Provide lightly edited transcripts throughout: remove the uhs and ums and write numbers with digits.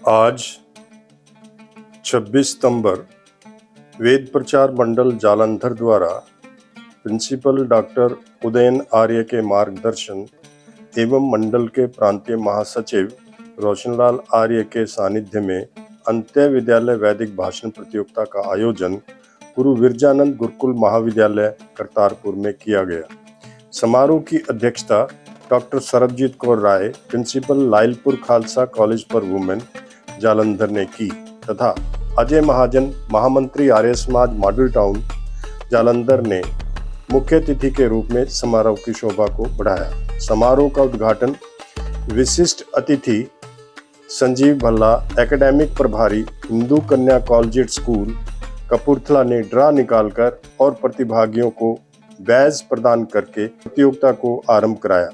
आज 26 सितंबर वेद प्रचार मंडल जालंधर द्वारा प्रिंसिपल डॉक्टर उदयन आर्य के मार्गदर्शन एवं मंडल के प्रांतीय महासचिव रोशनलाल आर्य के सानिध्य में अंत्य विद्यालय वैदिक भाषण प्रतियोगिता का आयोजन गुरु विरजानंद गुरुकुल महाविद्यालय करतारपुर में किया गया। समारोह की अध्यक्षता doctor Sarabjit Kaur Rai, principal Lyallpur Khalsa college for women Jalandhar ने की तथा अजय महाजन, महामंत्री आर्य समाज मॉडल टाउन जालंधर ने मुख्य अतिथि के रूप में समारोह की शोभा को बढ़ाया। समारोह का उद्घाटन विशिष्ट अतिथि संजीव भल्ला, एकेडमिक प्रभारी हिंदू कन्या कॉलेजिएट स्कूल कपूरथला ने ड्रा निकालकर और प्रतिभागियों को बैज प्रदान करके प्रतियोगिता को आरंभ कराया।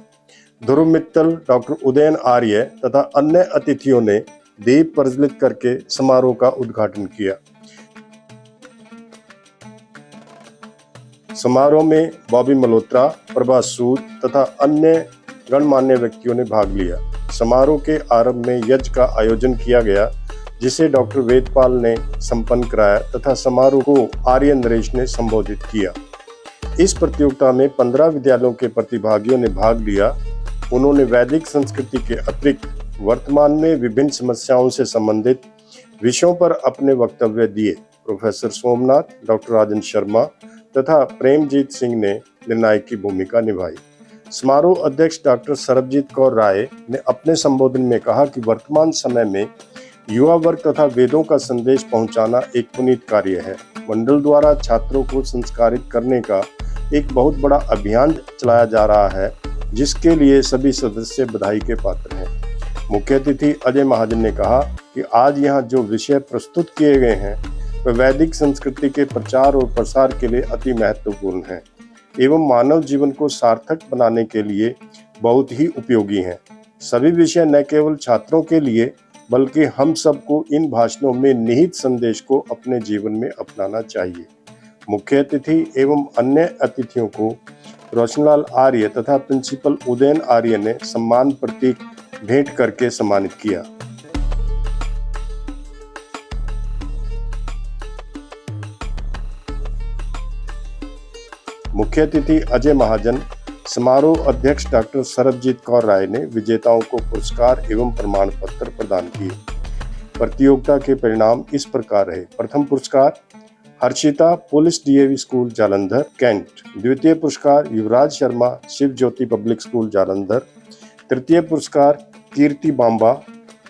ध्रुव मित्तल, डॉक्टर उदयन आर्य तथा अन्य अतिथियों ने दीप प्रज्वलित करके समारोह का उद्घाटन किया। समारोह में बॉबी मल्होत्रा, प्रभा सूद तथा अन्य गणमान्य व्यक्तियों ने भाग लिया। समारोह के आरंभ में यज्ञ का आयोजन किया गया, जिसे डॉक्टर वेदपाल ने संपन्न कराया तथा समारोह को आर्य नरेश ने संबोधित किया। इस प्रतियोगिता में 15 विद्यालयों के प्रतिभागियों ने भाग लिया। उन्होंने वैदिक संस्कृति के अतिरिक्त वर्तमान में विभिन्न समस्याओं से संबंधित विषयों पर अपने वक्तव्य दिए। प्रोफेसर सोमनाथ, डॉक्टर राजन शर्मा तथा प्रेमजीत सिंह ने निर्णायक की भूमिका निभाई। समारोह अध्यक्ष डॉक्टर सरबजीत कौर राय ने अपने संबोधन में कहा कि वर्तमान समय में युवा वर्ग तथा वेदों का संदेश पहुंचाना एक पुनीत कार्य है। मंडल द्वारा छात्रों को संस्कारित करने का एक बहुत बड़ा अभियान चलाया जा रहा है, जिसके लिए सभी सदस्य बधाई के पात्र हैं। मुख्य अतिथि अजय महाजन ने कहा कि आज यहाँ जो विषय प्रस्तुत किए गए हैं वह वैदिक संस्कृति के प्रचार और प्रसार के लिए अति महत्वपूर्ण है एवं मानव जीवन को सार्थक बनाने के लिए बहुत ही उपयोगी हैं। सभी विषय न केवल छात्रों के लिए बल्कि हम सबको इन भाषणों में निहित संदेश को अपने जीवन में अपनाना चाहिए। मुख्य अतिथि एवं अन्य अतिथियों को रोशनलाल आर्य तथा प्रिंसिपल उदयन आर्य ने सम्मान प्रतीक भेंट करके सम्मानित किया। मुख्य अतिथि अजय महाजन, समारोह अध्यक्ष डॉक्टर सरबजीत कौर राय ने विजेताओं को पुरस्कार एवं प्रमाण पत्र प्रदान किए। प्रतियोगिता के परिणाम इस प्रकार रहे। प्रथम पुरस्कार Harshita, police DAV school Jalandhar Cantt. द्वितीय पुरस्कार युवराज शर्मा, शिव ज्योति पब्लिक स्कूल जालंधर। तृतीय पुरस्कार Kirti Bamba,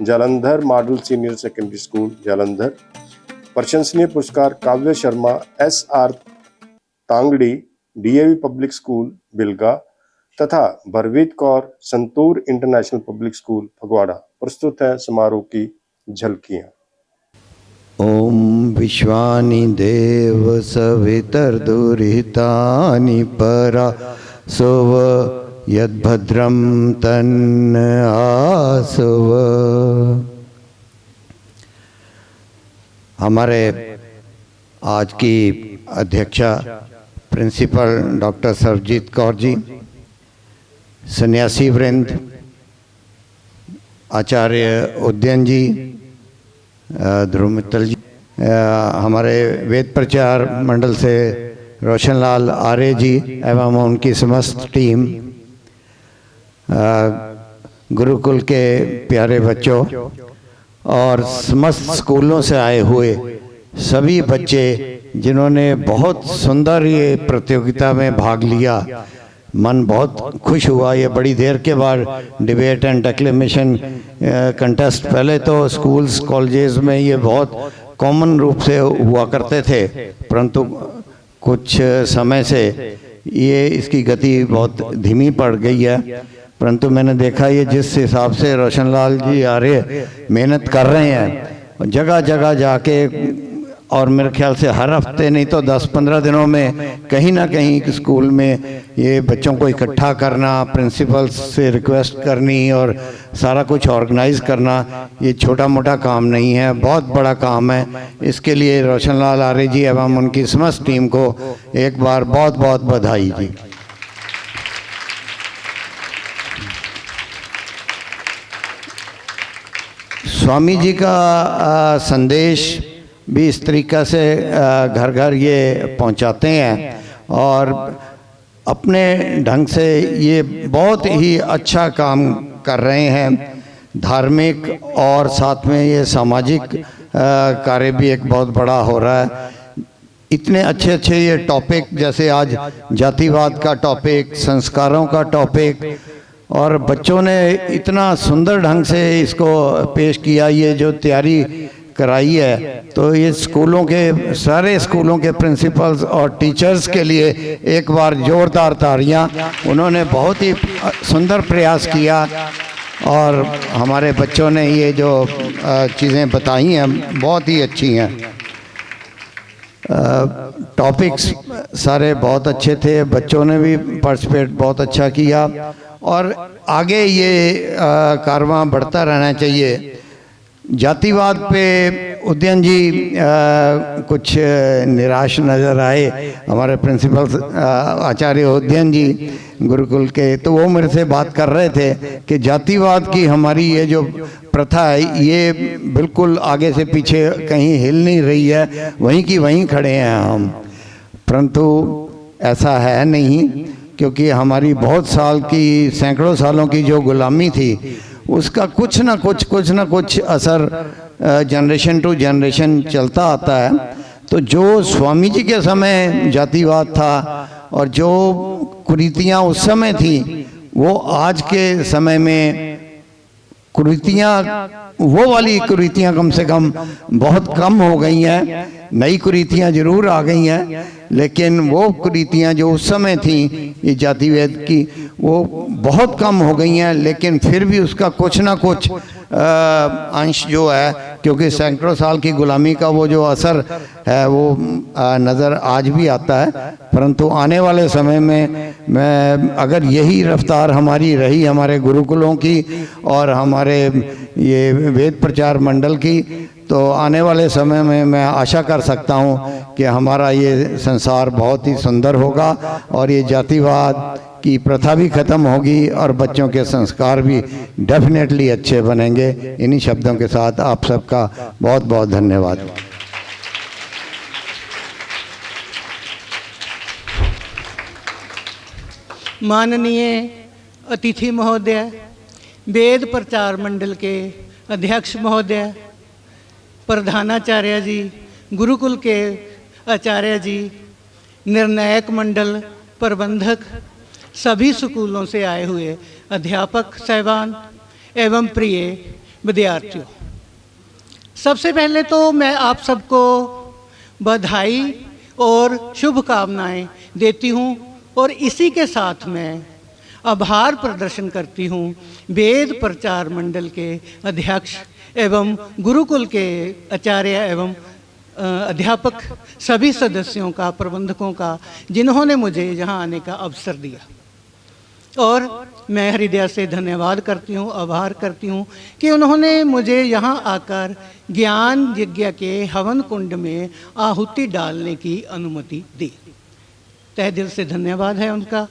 Jalandhar model senior secondary school Jalandhar. प्रशंसनीय पुरस्कार Kavya Sharma, SR Tangri, DAV public school Bilga तथा Bharveet Kaur, Santoor international public school Phagwara. प्रस्तुत है समारोह की झलकियां। ओम विश्वानि देव सवितर्दुरितानि परा सोव यद्भद्रं तन्न आसव। हमारे आज की अध्यक्षा प्रिंसिपल डॉक्टर सरबजीत कौर जी, सन्यासी वृंद, आचार्य उदयन जी, ध्रुव मित्तल जी, हमारे वेद प्रचार मंडल से रोशनलाल आर्य जी एवं उनकी समस्त टीम, गुरुकुल के प्यारे बच्चों और समस्त स्कूलों से आए हुए सभी बच्चे जिन्होंने बहुत सुंदर ये प्रतियोगिता में भाग लिया। मन बहुत खुश हुआ। ये बड़ी देर के बाद डिबेट एंड डेक्लेमेशन कंटेस्ट, पहले तो स्कूल्स कॉलेजेस में ये बहुत कॉमन रूप से हुआ करते थे, परंतु कुछ समय से ये इसकी गति बहुत धीमी पड़ गई है। परंतु मैंने देखा ये जिस हिसाब से रोशनलाल जी आर्य मेहनत कर रहे हैं जगह जगह जाके, और मेरे ख्याल से हर हफ्ते नहीं तो 10-15 दिनों में कहीं ना कहीं स्कूल में ये बच्चों को इकट्ठा करना, प्रिंसिपल से रिक्वेस्ट करनी और सारा कुछ ऑर्गेनाइज करना, ये छोटा मोटा काम नहीं है, बहुत बड़ा काम है। इसके लिए रोशनलाल आर्य जी एवं उनकी समस्त टीम को एक बार बहुत बहुत बधाई जी। स्वामी जी का संदेश भी इस तरीक़ा से घर घर ये पहुंचाते हैं और अपने ढंग से ये बहुत ही अच्छा काम कर रहे हैं। धार्मिक और साथ में ये सामाजिक कार्य भी एक बहुत बड़ा हो रहा है। इतने अच्छे अच्छे ये टॉपिक, जैसे आज जातिवाद का टॉपिक, संस्कारों का टॉपिक, और बच्चों ने इतना सुंदर ढंग से इसको पेश किया। ये जो तैयारी कराई है, तो ये स्कूलों के, सारे स्कूलों के प्रिंसिपल्स और टीचर्स के लिए एक बार जोरदार तालियां। उन्होंने बहुत ही सुंदर प्रयास किया और हमारे बच्चों ने ये जो चीज़ें बताई हैं बहुत ही अच्छी हैं। टॉपिक्स सारे बहुत अच्छे थे, बच्चों ने भी पार्टिसिपेट बहुत अच्छा किया और आगे ये कारवां बढ़ता रहना चाहिए। जातिवाद पे उदयन जी कुछ निराश नज़र आए, हमारे प्रिंसिपल आचार्य उदयन जी गुरुकुल के, तो वो मेरे से बात कर रहे थे कि जातिवाद की हमारी ये जो प्रथा है ये बिल्कुल आगे से पीछे कहीं हिल नहीं रही है, वहीं की वहीं खड़े हैं हम। परंतु ऐसा है नहीं, क्योंकि हमारी बहुत साल की, सैकड़ों सालों की जो गुलामी थी, उसका कुछ ना कुछ असर जनरेशन टू जनरेशन चलता आता है। तो जो स्वामी जी के समय जातिवाद था और जो कुरीतियाँ उस समय थी, वो आज के समय में कुरीतियाँ, वो वाली कुरीतियाँ कम से कम बहुत कम हो गई हैं। नई कुरीतियाँ जरूर आ गई हैं, लेकिन वो कुरीतियाँ जो उस समय थी ये जातिवाद की, वो बहुत कम हो गई हैं। लेकिन फिर भी उसका कुछ ना कुछ अंश जो है, क्योंकि सैकड़ों साल की गुलामी का वो जो असर है वो नज़र आज भी आता है। परंतु आने वाले समय में मैं, अगर यही रफ्तार हमारी रही, हमारे गुरुकुलों की और हमारे ये वेद प्रचार मंडल की, तो आने वाले समय में मैं आशा कर सकता हूँ कि हमारा ये संसार बहुत ही सुंदर होगा और ये जातिवाद की प्रथा भी ख़त्म होगी और बच्चों के संस्कार भी डेफिनेटली अच्छे बनेंगे। इन्हीं शब्दों के साथ आप सबका बहुत बहुत धन्यवाद। माननीय अतिथि महोदय, वेद प्रचार मंडल के अध्यक्ष महोदय, प्रधानाचार्य जी, गुरुकुल के आचार्य जी, निर्णायक मंडल, प्रबंधक, सभी स्कूलों से आए हुए अध्यापक साहिबान एवं प्रिय विद्यार्थियों, सबसे पहले तो मैं आप सबको बधाई और शुभकामनाएं देती हूं और इसी के साथ मैं आभार प्रदर्शन करती हूं वेद प्रचार मंडल के अध्यक्ष एवं गुरुकुल के आचार्य एवं अध्यापक सभी सदस्यों का, प्रबंधकों का, जिन्होंने मुझे यहाँ आने का अवसर दिया। और मैं हृदय से धन्यवाद करती हूँ, आभार करती हूँ कि उन्होंने मुझे यहाँ आकर ज्ञान यज्ञ के हवन कुंड में आहुति डालने की अनुमति दी। तहे दिल से धन्यवाद है उनका।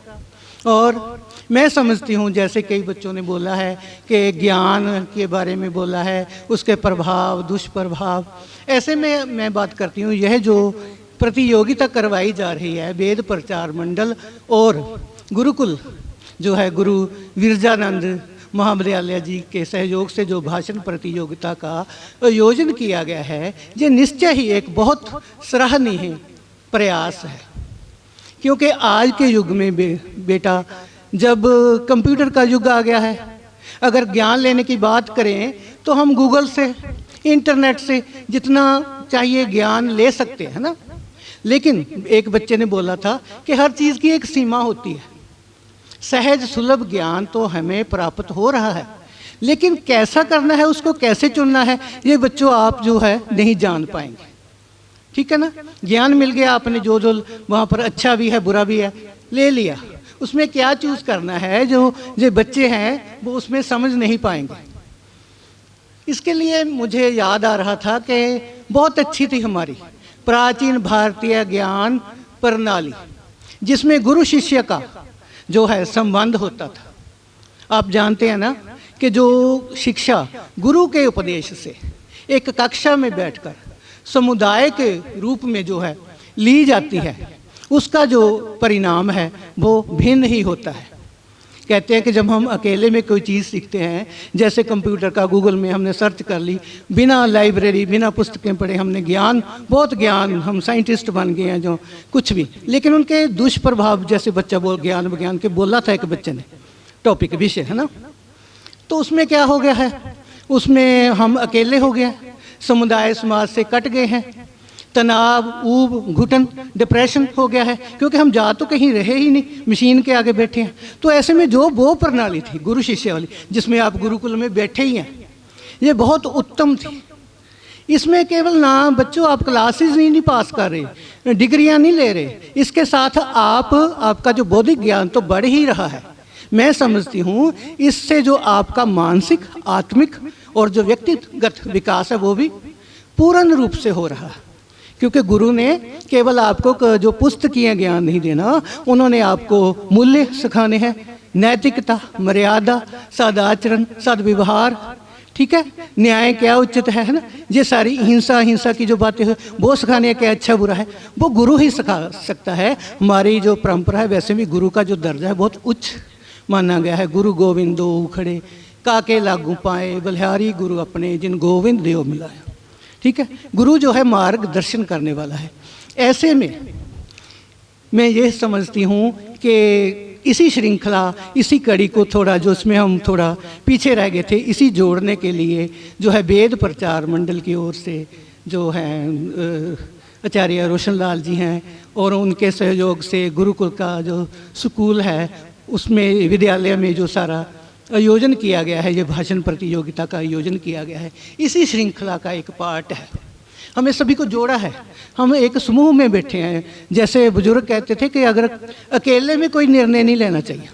और मैं समझती हूँ, जैसे कई बच्चों ने बोला है कि ज्ञान के बारे में बोला है, उसके प्रभाव, दुष्प्रभाव, ऐसे में मैं बात करती हूँ, यह जो प्रतियोगिता करवाई जा रही है वेद प्रचार मंडल और गुरुकुल जो है गुरु विरजानंद महाविद्यालय जी के सहयोग से जो भाषण प्रतियोगिता का आयोजन किया गया है, ये निश्चय ही एक बहुत सराहनीय प्रयास है। क्योंकि आज के युग में बेटा, जब कंप्यूटर का युग आ गया है, अगर ज्ञान लेने की बात करें तो हम गूगल से, इंटरनेट से जितना चाहिए ज्ञान ले सकते हैं ना। लेकिन एक बच्चे ने बोला था कि हर चीज़ की एक सीमा होती है। सहज सुलभ ज्ञान तो हमें प्राप्त हो रहा है, लेकिन कैसा करना है, उसको कैसे चुनना है, ये बच्चों आप जो है नहीं जान पाएंगे। ठीक है ना। ज्ञान मिल गया, आपने जो वहाँ पर अच्छा भी है बुरा भी है ले लिया, उसमें क्या चूज़ करना है, जो बच्चे हैं वो उसमें समझ नहीं पाएंगे। इसके लिए मुझे याद आ रहा था कि बहुत अच्छी थी हमारी प्राचीन भारतीय ज्ञान प्रणाली, जिसमें गुरु शिष्य का जो है संबंध होता था। आप जानते हैं ना कि जो शिक्षा गुरु के उपदेश से एक कक्षा में बैठकर समुदाय के रूप में जो है ली जाती है, उसका जो परिणाम है वो भिन्न ही होता है। कहते हैं कि जब हम अकेले में कोई चीज़ सीखते हैं, जैसे कंप्यूटर का गूगल में हमने सर्च कर ली, बिना लाइब्रेरी बिना पुस्तकें पढ़े हमने ज्ञान, बहुत ज्ञान, हम साइंटिस्ट बन गए हैं जो कुछ भी, लेकिन उनके दुष्प्रभाव, जैसे बच्चा बोल ज्ञान विज्ञान के बोला था एक बच्चे ने, टॉपिक विषय है ना, तो उसमें क्या हो गया है, उसमें हम अकेले हो गए, समुदाय समाज से कट गए हैं, तनाव, ऊब, घुटन, डिप्रेशन हो गया है, क्योंकि हम जा तो कहीं रहे ही नहीं, मशीन के आगे बैठे हैं। तो ऐसे में जो वो प्रणाली थी गुरु शिष्य वाली, जिसमें आप गुरुकुल में बैठे ही हैं, ये बहुत उत्तम थी। इसमें केवल ना बच्चों आप क्लासेस नहीं पास कर रहे, डिग्रियां नहीं ले रहे, इसके साथ आपका जो बौद्धिक ज्ञान तो बढ़ ही रहा है। मैं समझती हूँ इससे जो आपका मानसिक, आत्मिक और जो व्यक्तिगत विकास है वो भी पूर्ण रूप से हो रहा है, क्योंकि गुरु ने केवल आपको जो पुस्तकीय ज्ञान नहीं देना, उन्होंने आपको मूल्य सिखाने हैं, नैतिकता, मर्यादा, सदाचरण, सद्व्यवहार, ठीक है, न्याय क्या उचित है ना, ये सारी हिंसा की जो बातें हैं वो सिखाने क्या अच्छा बुरा है, वो गुरु ही सिखा सकता है। हमारी जो परंपरा है, वैसे भी गुरु का जो दर्जा है बहुत उच्च माना गया है। गुरु गोविंदो उखड़े काके लागू पाए, बलिहारी गुरु अपने जिन गोविंद देव मिलाया। ठीक है, गुरु जो है मार्गदर्शन करने वाला है। ऐसे में मैं ये समझती हूँ कि इसी श्रृंखला, इसी कड़ी को थोड़ा जो इसमें हम थोड़ा पीछे रह गए थे, इसी जोड़ने के लिए जो है वेद प्रचार मंडल की ओर से जो है आचार्य रोशन लाल जी हैं, और उनके सहयोग से गुरुकुल का जो स्कूल है उसमें विद्यालय में जो सारा आयोजन किया गया है, ये भाषण प्रतियोगिता का आयोजन किया गया है, इसी श्रृंखला का एक पार्ट है। हमें सभी को जोड़ा है, हम एक समूह में बैठे हैं। जैसे बुजुर्ग कहते थे कि अगर अकेले में कोई निर्णय नहीं लेना चाहिए,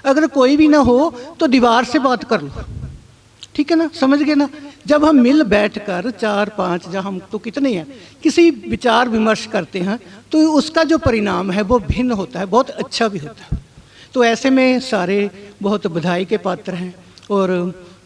अगर कोई भी ना हो तो दीवार से बात कर लो, ठीक है ना, समझ गए ना। जब हम मिल बैठकर 4-5 जहाँ हम तो कितने हैं, किसी विचार विमर्श करते हैं तो उसका जो परिणाम है वो भिन्न होता है, बहुत अच्छा भी होता है। तो ऐसे में सारे बहुत बधाई के पात्र हैं। और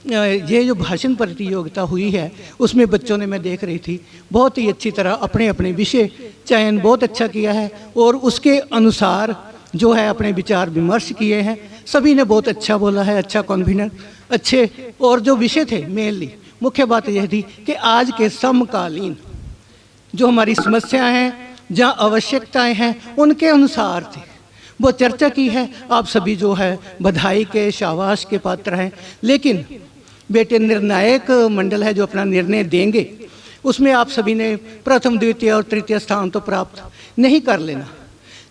ये जो भाषण प्रतियोगिता हुई है उसमें बच्चों ने, मैं देख रही थी, बहुत ही अच्छी तरह अपने अपने विषय चयन बहुत अच्छा किया है, और उसके अनुसार जो है अपने विचार विमर्श किए हैं। सभी ने बहुत अच्छा बोला है, अच्छा कॉन्फिडेंट, अच्छे। और जो विषय थे मेनली मुख्य बात यह थी कि आज के समकालीन जो हमारी समस्याएं हैं, जहाँ आवश्यकताएं हैं, उनके अनुसार थे, वो चर्चा की है। आप सभी जो है बधाई के, शाबाश के पात्र हैं। लेकिन बेटे निर्णायक मंडल है जो अपना निर्णय देंगे, उसमें आप सभी ने प्रथम, द्वितीय और तृतीय स्थान तो प्राप्त नहीं कर लेना,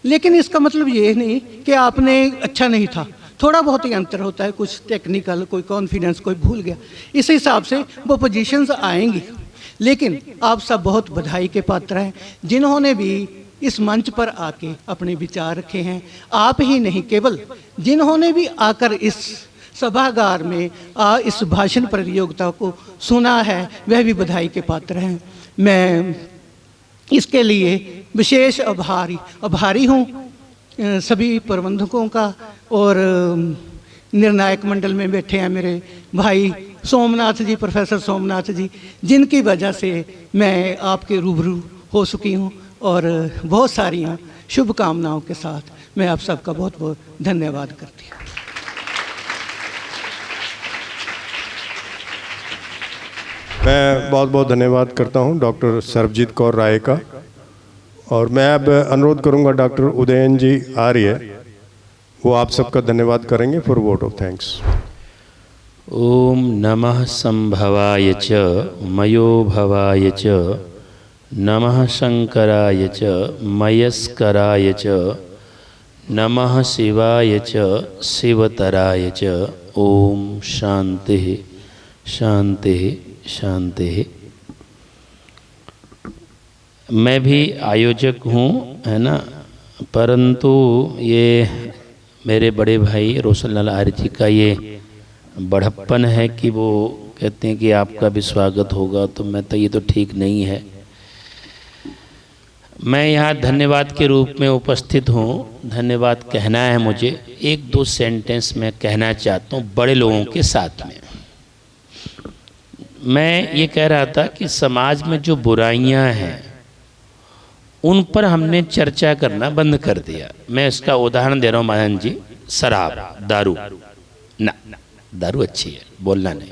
लेकिन इसका मतलब ये नहीं कि आपने अच्छा नहीं था, थोड़ा बहुत ही अंतर होता है, कुछ टेक्निकल, कोई कॉन्फिडेंस, कोई भूल गया, इस हिसाब से वो पोजीशंस आएंगी। लेकिन आप सब बहुत बधाई के पात्र हैं जिन्होंने भी इस मंच पर आके अपने विचार रखे हैं। आप ही नहीं, केवल जिन्होंने भी आकर इस सभागार में इस भाषण प्रतियोगिता को सुना है वह भी बधाई के पात्र हैं। मैं इसके लिए विशेष आभारी हूँ सभी प्रबंधकों का, और निर्णायक मंडल में बैठे हैं मेरे भाई सोमनाथ जी, प्रोफेसर सोमनाथ जी, जिनकी वजह से मैं आपके रूबरू हो सकी हूँ। और बहुत सारी शुभकामनाओं के साथ मैं आप सबका बहुत बहुत धन्यवाद करती हूँ। मैं बहुत बहुत धन्यवाद करता हूं डॉक्टर सर्वजीत कौर राय का। और मैं अब अनुरोध करूंगा डॉक्टर उदयन जी आ रही है, वो आप सबका धन्यवाद करेंगे फॉर वोट ऑफ थैंक्स। ओम नमः संभवाय च मयो भवाय च, नमः शंकराय च मयस्कराय च, नमः शिवाय च शिवतराय च। ओम शांति शांति शांति। मैं भी आयोजक हूँ, है ना, परंतु ये मेरे बड़े भाई रोशन लाल आर्य जी का ये बड़प्पन है कि वो कहते हैं कि आपका भी स्वागत होगा, तो मैं तो ये तो ठीक नहीं है। मैं यहाँ धन्यवाद के रूप में उपस्थित हूँ, धन्यवाद कहना है मुझे। 1-2 सेंटेंस मैं कहना चाहता हूँ बड़े लोगों के साथ में। मैं ये कह रहा था कि समाज में जो बुराइयां हैं उन पर हमने चर्चा करना बंद कर दिया। मैं इसका उदाहरण दे रहा हूँ महाजन जी, शराब, दारू। ना, दारू अच्छी है, बोलना नहीं।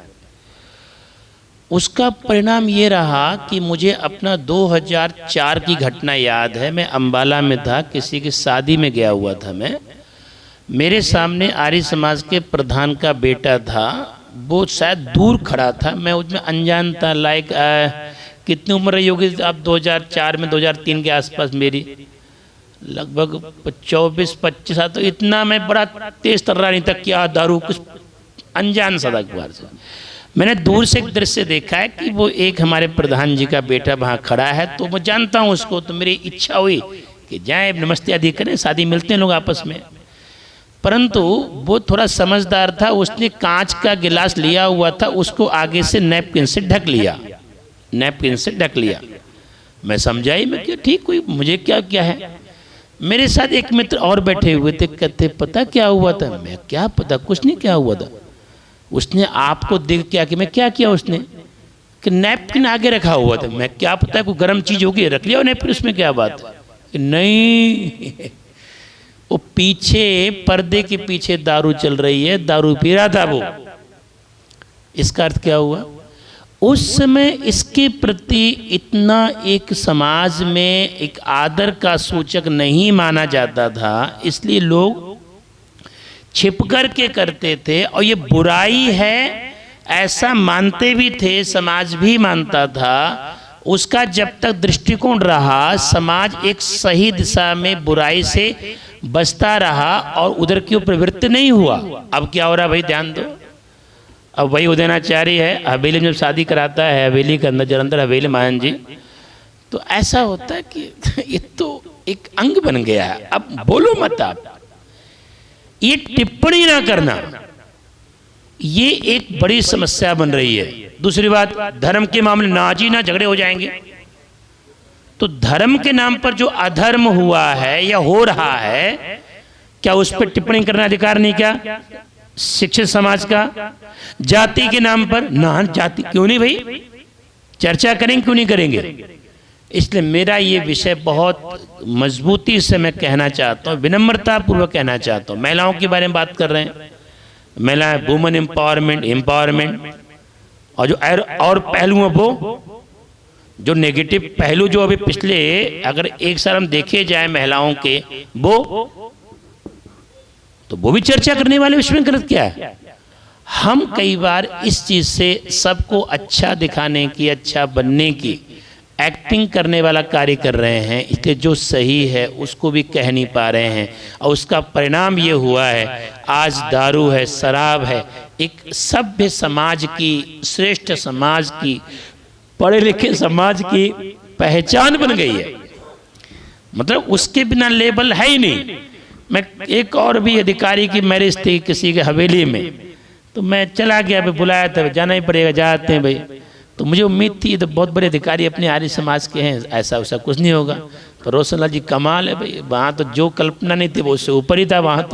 उसका परिणाम ये रहा कि मुझे अपना 2004 की घटना याद है। मैं अंबाला में था, किसी की शादी में गया हुआ था मैं। मेरे सामने आर्य समाज के प्रधान का बेटा था, वो शायद दूर खड़ा था, मैं उसमें अनजान था। लाइक कितनी उम्र रही होगी आप 2004 में, 2003 के आसपास मेरी लगभग 24-25 साल। तो इतना मैं बड़ा तेज तर्रा नहीं था, क्या दारू, कुछ अनजान सा था अखबार से। मैंने दूर से एक दृश्य देखा है कि वो एक हमारे प्रधान जी का बेटा वहाँ खड़ा है, तो मैं जानता हूँ उसको, तो मेरी इच्छा हुई कि जाए नमस्ते आदि करें, शादी मिलते हैं लोग आपस में। परंतु वो थोड़ा समझदार था, उसने कांच का गिलास लिया हुआ था, उसको आगे से नैपकिन से ढक लिया, नैपकिन से ढक लिया। मैं समझाई, मैं क्या ठीक, कोई मुझे क्या क्या है। मेरे साथ एक मित्र और बैठे हुए थे, कहते पता क्या हुआ था? मैं क्या पता, कुछ नहीं, क्या हुआ था? उसने आपको देख क्या कि मैं क्या किया, उसने कि नैपकिन आगे रखा हुआ था। मैं क्या पता, कोई गर्म चीज होगी, रख लिया नैपकिन, उसमें क्या बात है? नहीं, वो पीछे पर्दे के पीछे दारू चल रही है, दारू पी रहा था वो। इसका अर्थ क्या हुआ? उस समय इसके प्रति इतना एक समाज में एक आदर का सूचक नहीं माना जाता था, इसलिए लोग छिप कर के करते थे। और ये बुराई है ऐसा मानते भी थे, समाज भी मानता था। उसका जब तक दृष्टिकोण रहा, समाज एक सही दिशा में बुराई से बचता रहा और उधर की ओर प्रवृत्त नहीं हुआ। अब क्या हो रहा भाई, ध्यान दो। अब वही उदयनाचार्य है, हवेली में जब शादी कराता है, हवेली के अंदर जलंधर हवेली महान जी, तो ऐसा होता है कि ये तो एक अंग बन गया है। अब बोलो मत आप, ये टिप्पणी ना करना, ये एक बड़ी समस्या बन रही है। दूसरी बात, धर्म के मामले नाजी ना झगड़े हो जाएंगे। तो धर्म के नाम पर जो अधर्म हुआ है या हो रहा है, क्या उस पर टिप्पणी करना अधिकार नहीं? क्या शिक्षित समाज का जाति के नाम पर ना, जाति क्यों नहीं भाई, चर्चा करेंगे, क्यों नहीं करेंगे? इसलिए मेरा ये विषय बहुत मजबूती से मैं कहना चाहता हूँ, विनम्रता पूर्वक कहना चाहता हूँ। महिलाओं के बारे में बात कर रहे हैं, महिलाएं, वुमेन एम्पावरमेंट, और जो और पहलू है वो जो नेगेटिव पहलू जो अभी पिछले अगर एक साल हम देखे जाए महिलाओं के, वो भी चर्चा करने वाले विषय में गलत क्या है? हम कई बार इस चीज से सबको अच्छा दिखाने की, अच्छा बनने की एक्टिंग करने वाला कार्य कर रहे हैं, इसलिए जो सही है उसको भी कह नहीं पा रहे हैं। और उसका परिणाम ये हुआ है, आज दारू है, शराब है, एक सभ्य समाज की, श्रेष्ठ समाज की, पढ़े लिखे समाज की पहचान बन गई है। मतलब उसके बिना लेबल है ही नहीं। मैं एक और भी अधिकारी की मैरिज थी किसी के हवेली में, तो मैं चला गया, भाई बुलाया था, जाना ही पड़ेगा, जाते हैं भाई। तो मुझे उम्मीद थी तो बहुत बड़े अधिकारी अपने आर्य समाज के हैं, ऐसा वैसा कुछ नहीं होगा। तो रोशनलाल जी कमाल है भाई, वहाँ तो जो कल्पना नहीं थी वो उससे ऊपर ही था वहाँ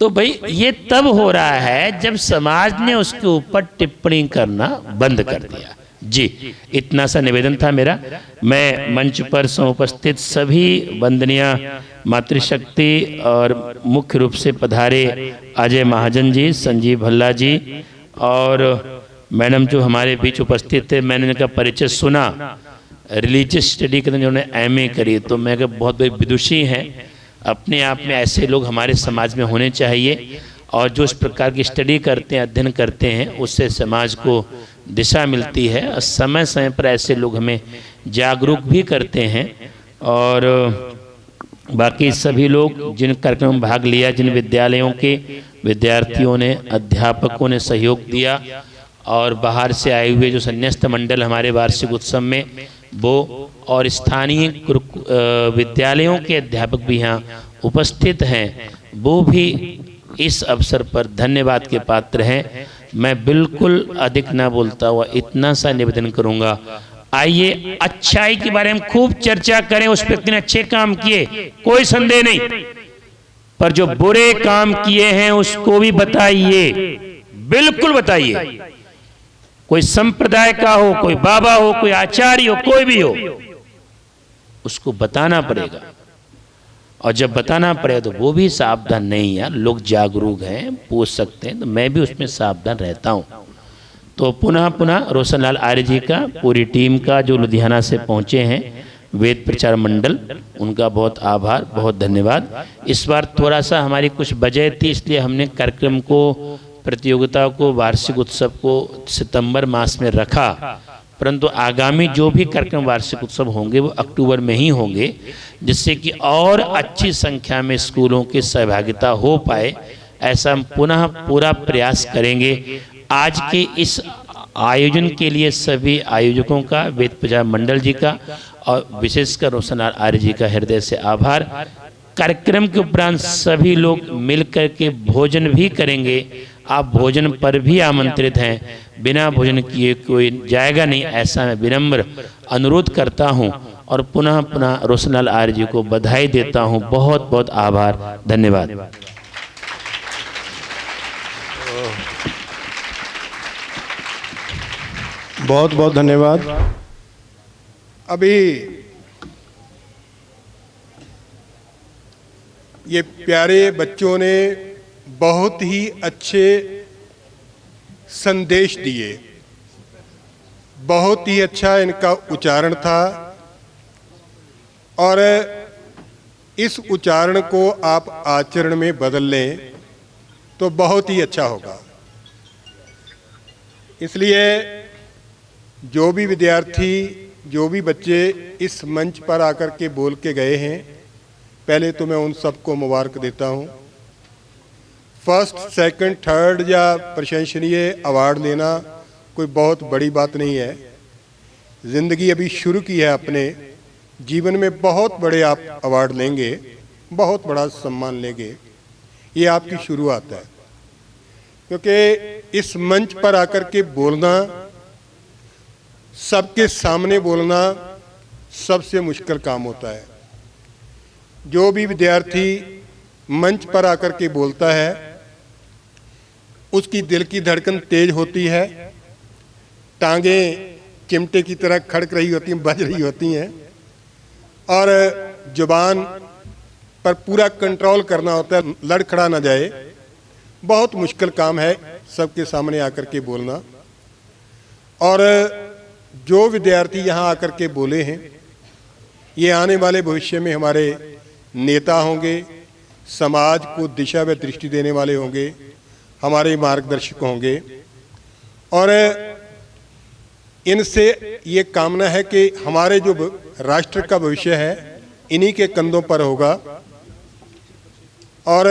तो भाई ये तब हो रहा है जब समाज ने उसके ऊपर टिप्पणी करना बंद कर दिया। जी, इतना सा निवेदन था मेरा। मैं मंच पर उपस्थित सभी वंदनीय मातृशक्ति और मुख्य रूप से पधारे अजय महाजन जी, संजीव भल्ला जी और मैडम जो हमारे बीच उपस्थित थे, मैंने इनका परिचय सुना, रिलीजियस स्टडी के जिन्होंने एमए करी, तो मैं क्या बहुत बड़ी विदुषी हैं। अपने आप में ऐसे लोग हमारे समाज में होने चाहिए, और जो इस प्रकार की स्टडी करते हैं, अध्ययन करते हैं, उससे समाज को दिशा मिलती है। और समय समय पर ऐसे लोग हमें जागरूक भी करते हैं। और बाकी सभी लोग जिन कार्यक्रम में भाग लिया, जिन विद्यालयों के विद्यार्थियों ने, अध्यापकों ने सहयोग दिया, और बाहर से आए हुए जो संन्यास्त मंडल हमारे वार्षिक उत्सव में वो, और स्थानीय विद्यालयों के अध्यापक भी यहाँ उपस्थित हैं, वो भी इस अवसर पर धन्यवाद के पात्र हैं। मैं बिल्कुल अधिक ना बोलता हुआ इतना सा निवेदन करूँगा, आइए अच्छाई के बारे में खूब चर्चा करें। उस व्यक्ति ने अच्छे काम किए, कोई संदेह नहीं, पर जो बुरे काम किए हैं उसको भी बताइए, बिल्कुल बताइए। कोई संप्रदाय का हो, कोई बाबा हो, कोई आचार्य हो, कोई भी हो, उसको बताना पड़ेगा। और जब बताना पड़ेगा तो वो भी सावधान नहीं, यार लोग जागरूक हैं, पूछ सकते हैं, तो मैं भी उसमें सावधान रहता हूँ। तो पुनः पुनः रोशन लाल आर्य जी का, पूरी टीम का जो लुधियाना से पहुँचे हैं, वेद प्रचार मंडल, उनका बहुत आभार, बहुत धन्यवाद। इस बार थोड़ा सा हमारी कुछ वजह थी, इसलिए हमने कार्यक्रम को, प्रतियोगिता को, वार्षिक उत्सव को सितंबर मास में रखा, परंतु आगामी जो भी कार्यक्रम वार्षिक उत्सव होंगे वो अक्टूबर में ही होंगे, जिससे कि और अच्छी संख्या में स्कूलों की सहभागिता हो पाए, ऐसा हम पुनः पूरा प्रयास करेंगे। आज के इस आयोजन के लिए सभी आयोजकों का, वेद प्रचार मंडल जी का और विशेषकर रोशन लाल आर्य जी का हृदय से आभार। कार्यक्रम के उपरांत सभी लोग मिलकर के भोजन भी करेंगे, आप भोजन पर भी आमंत्रित हैं, बिना भोजन किए कोई जाएगा नहीं, ऐसा मैं विनम्र अनुरोध करता हूं। और पुनः पुनः रोशन लाल आर्य जी को बधाई देता हूं, बहुत बहुत आभार, धन्यवाद। बहुत बहुत धन्यवाद। अभी ये प्यारे बच्चों ने बहुत ही अच्छे संदेश दिए, बहुत ही अच्छा इनका उच्चारण था, और इस उच्चारण को आप आचरण में बदल लें तो बहुत ही अच्छा होगा। इसलिए जो भी विद्यार्थी, जो भी बच्चे इस मंच पर आकर के बोल के गए हैं, पहले तो मैं उन सबको मुबारक देता हूं। फर्स्ट, सेकंड, थर्ड या प्रशंसनीय अवार्ड लेना कोई बहुत बड़ी बात नहीं है। ज़िंदगी अभी शुरू की है, अपने जीवन में बहुत बड़े आप अवार्ड लेंगे, बहुत बड़ा सम्मान लेंगे, ये आपकी शुरुआत है। क्योंकि इस मंच पर आकर के बोलना, सबके सामने बोलना सबसे मुश्किल काम होता है। जो भी विद्यार्थी मंच पर आकर के बोलता है, उसकी दिल की धड़कन तेज होती है, टांगें चिमटे की तरह खड़क रही होती हैं, बज रही होती हैं, और जुबान पर पूरा कंट्रोल करना होता है, लड़खड़ा ना जाए। बहुत मुश्किल काम है सबके सामने आकर के बोलना। और जो विद्यार्थी यहाँ आकर के बोले हैं, ये आने वाले भविष्य में हमारे नेता होंगे, समाज को दिशा व दृष्टि देने वाले होंगे, हमारे मार्गदर्शक होंगे। और इनसे ये कामना है कि हमारे जो राष्ट्र का भविष्य है इन्हीं के कंधों पर होगा। और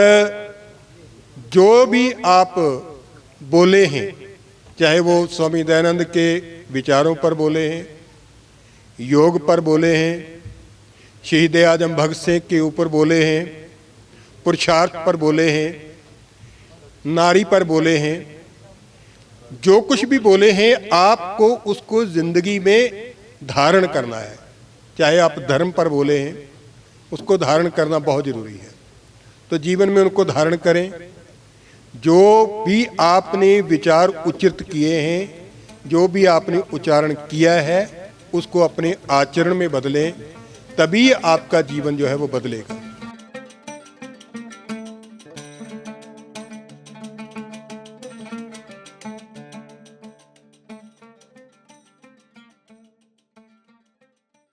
जो भी आप बोले हैं, चाहे वो स्वामी दयानंद के विचारों पर बोले हैं, योग पर बोले हैं, शहीद आजम भगत सिंह के ऊपर बोले हैं, पुरुषार्थ पर बोले हैं, नारी पर बोले हैं, जो कुछ भी बोले हैं आपको उसको जिंदगी में धारण करना है। चाहे आप धर्म पर बोले हैं, उसको धारण करना बहुत जरूरी है। तो जीवन में उनको धारण करें। जो भी आपने विचार उच्चित किए हैं, जो भी आपने उच्चारण किया है, उसको अपने आचरण में बदलें, तभी आपका जीवन जो है वो बदलेगा।